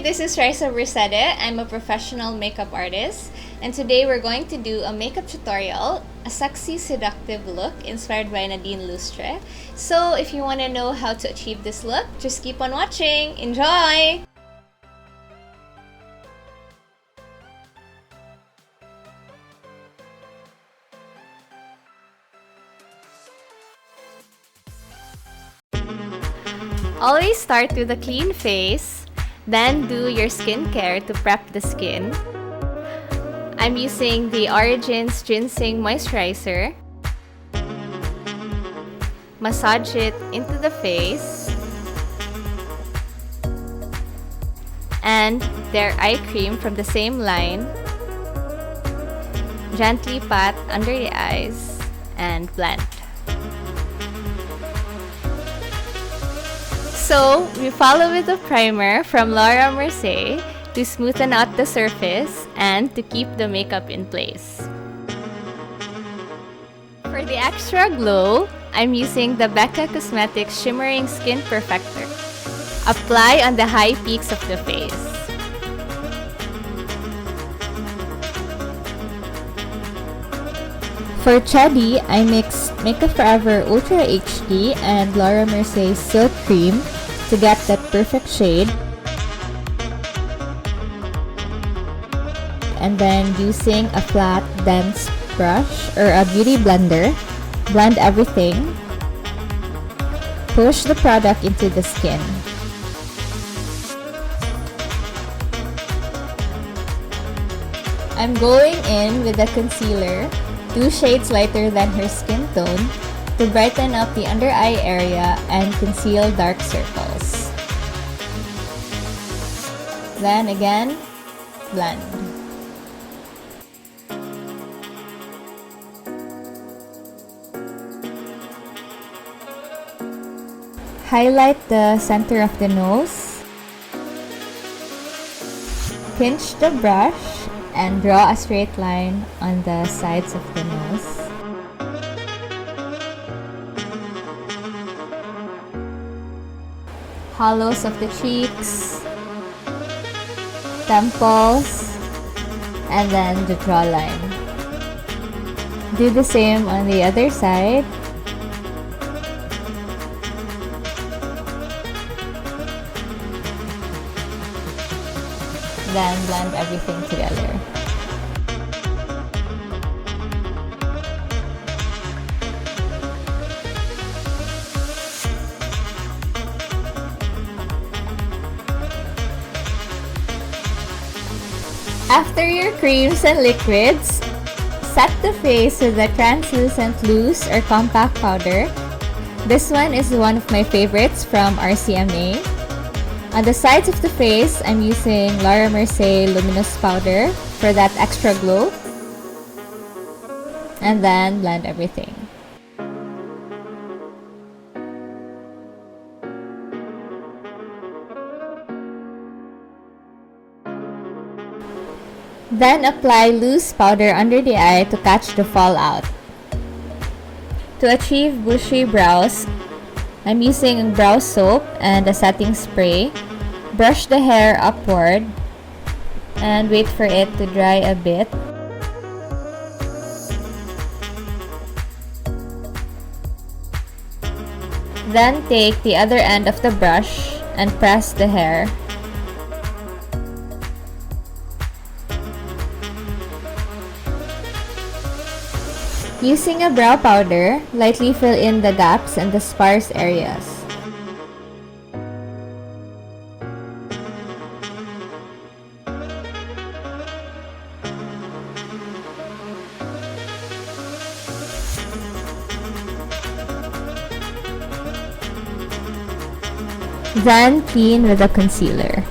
this is Raisa Bercede. I'm a professional makeup artist, and today we're going to do a makeup tutorial, a sexy, seductive look inspired by Nadine Lustre. So if you want to know how to achieve this look, just keep on watching. Enjoy! Always start with a clean face, then do your skincare to prep the skin. I'm using the Origins Ginzing Moisturizer. Massage it into the face. And their eye cream from the same line. Gently pat under the eyes and blend. So, we follow with a primer from Laura Mercier to smoothen out the surface and to keep the makeup in place. For the extra glow, I'm using the Becca Cosmetics Shimmering Skin Perfector. Apply on the high peaks of the face. For Chubby, I mixed Makeup Forever Ultra HD and Laura Mercier Silk Cream to get that perfect shade. And then using a flat, dense brush or a beauty blender, blend everything. Push the product into the skin. I'm going in with a concealer, 2 shades lighter than her skin tone, to brighten up the under eye area and conceal dark circles. Then again, blend. Highlight the center of the nose. Pinch the brush and draw a straight line on the sides of the nose. Hollows of the cheeks, temples, and then the jawline. Do the same on the other side. Then blend everything together. After your creams and liquids, set the face with a translucent loose or compact powder. This one is one of my favorites from RCMA. On the sides of the face, I'm using Laura Mercier Luminous Powder for that extra glow. And then blend everything. Then apply loose powder under the eye to catch the fallout. To achieve bushy brows, I'm using brow soap and a setting spray. Brush the hair upward and wait for it to dry a bit. Then take the other end of the brush and press the hair. Using a brow powder, lightly fill in the gaps and the sparse areas. Then clean with a concealer.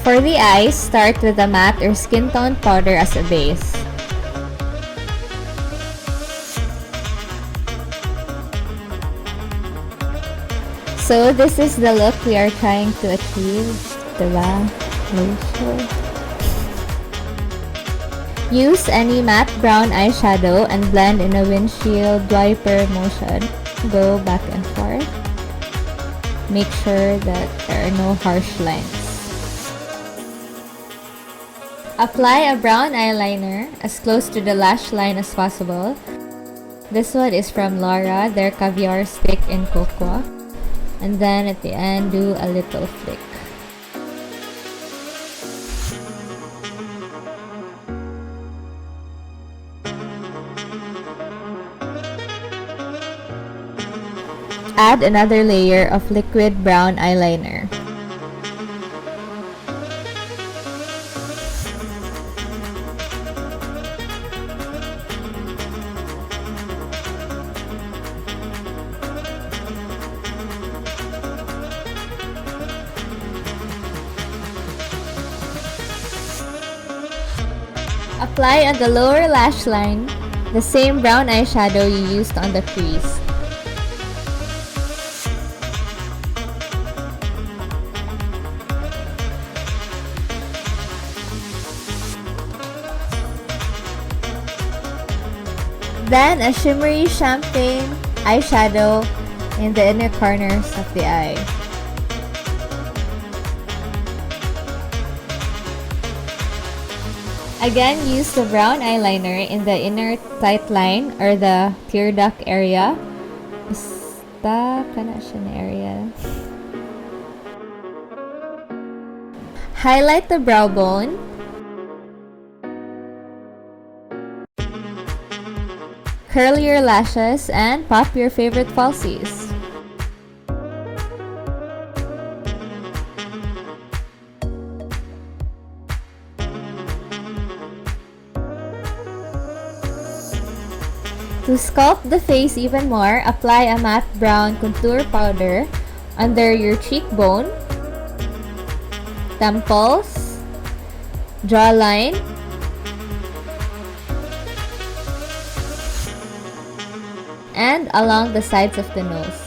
For the eyes, start with a matte or skin tone powder as a base. So this is the look we are trying to achieve, diba? Use any matte brown eyeshadow and blend in a windshield wiper motion. Go back and forth. Make sure that there are no harsh lines. Apply a brown eyeliner as close to the lash line as possible. This one is from Laura, their caviar stick in cocoa. And then at the end, do a little flick. Add another layer of liquid brown eyeliner. Apply on the lower lash line the same brown eyeshadow you used on the crease. Then a shimmery champagne eyeshadow in the inner corners of the eye. Again, use the brown eyeliner in the inner tight line or the tear duct area. Basta ka na siya na area. Highlight the brow bone. Curl your lashes and pop your favorite falsies. To sculpt the face even more, apply a matte brown contour powder under your cheekbone, temples, jawline, and along the sides of the nose.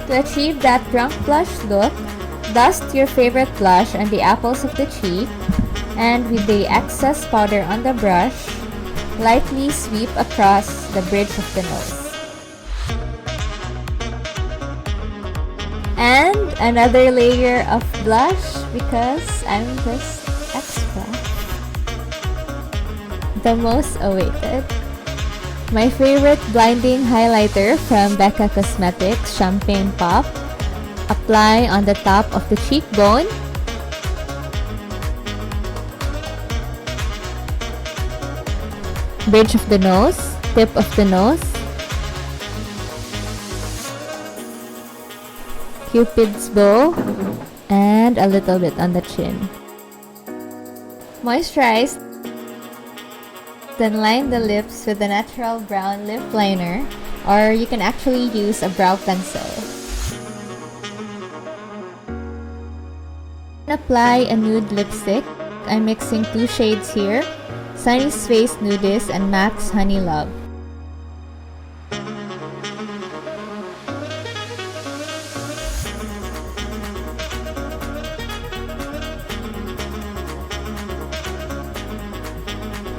To achieve that drunk blush look, dust your favorite blush on the apples of the cheek, and with the excess powder on the brush, lightly sweep across the bridge of the nose. And another layer of blush because I'm just extra. The most awaited. My favorite blinding highlighter from Becca Cosmetics, Champagne Pop. Apply on the top of the cheekbone. Bridge of the nose, tip of the nose. Cupid's bow, and a little bit on the chin. Moisturize, then line the lips with a natural brown lip liner, or you can actually use a brow pencil. Apply a nude lipstick. I'm mixing two shades here, Sunny's Face Nudist and MAC's Honey Love.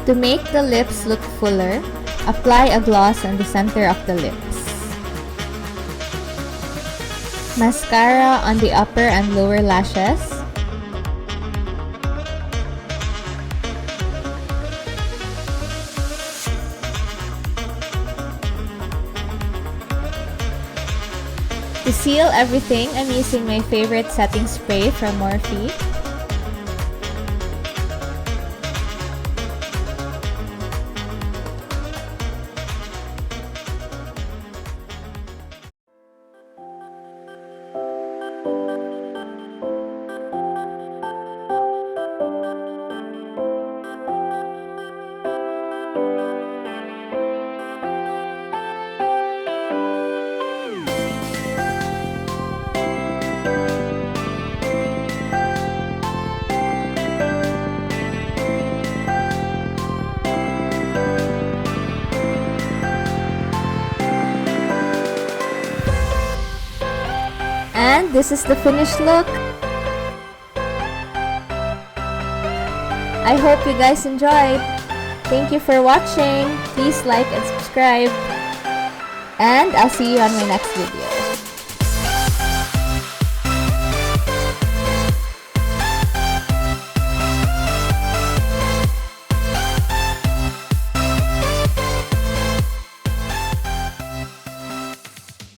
To make the lips look fuller, apply a gloss on the center of the lips. Mascara on the upper and lower lashes. To seal everything, I'm using my favorite setting spray from Morphe. this is the finished look. I hope you guys enjoyed. Thank you for watching. Please like and subscribe. And I'll see you on my next video.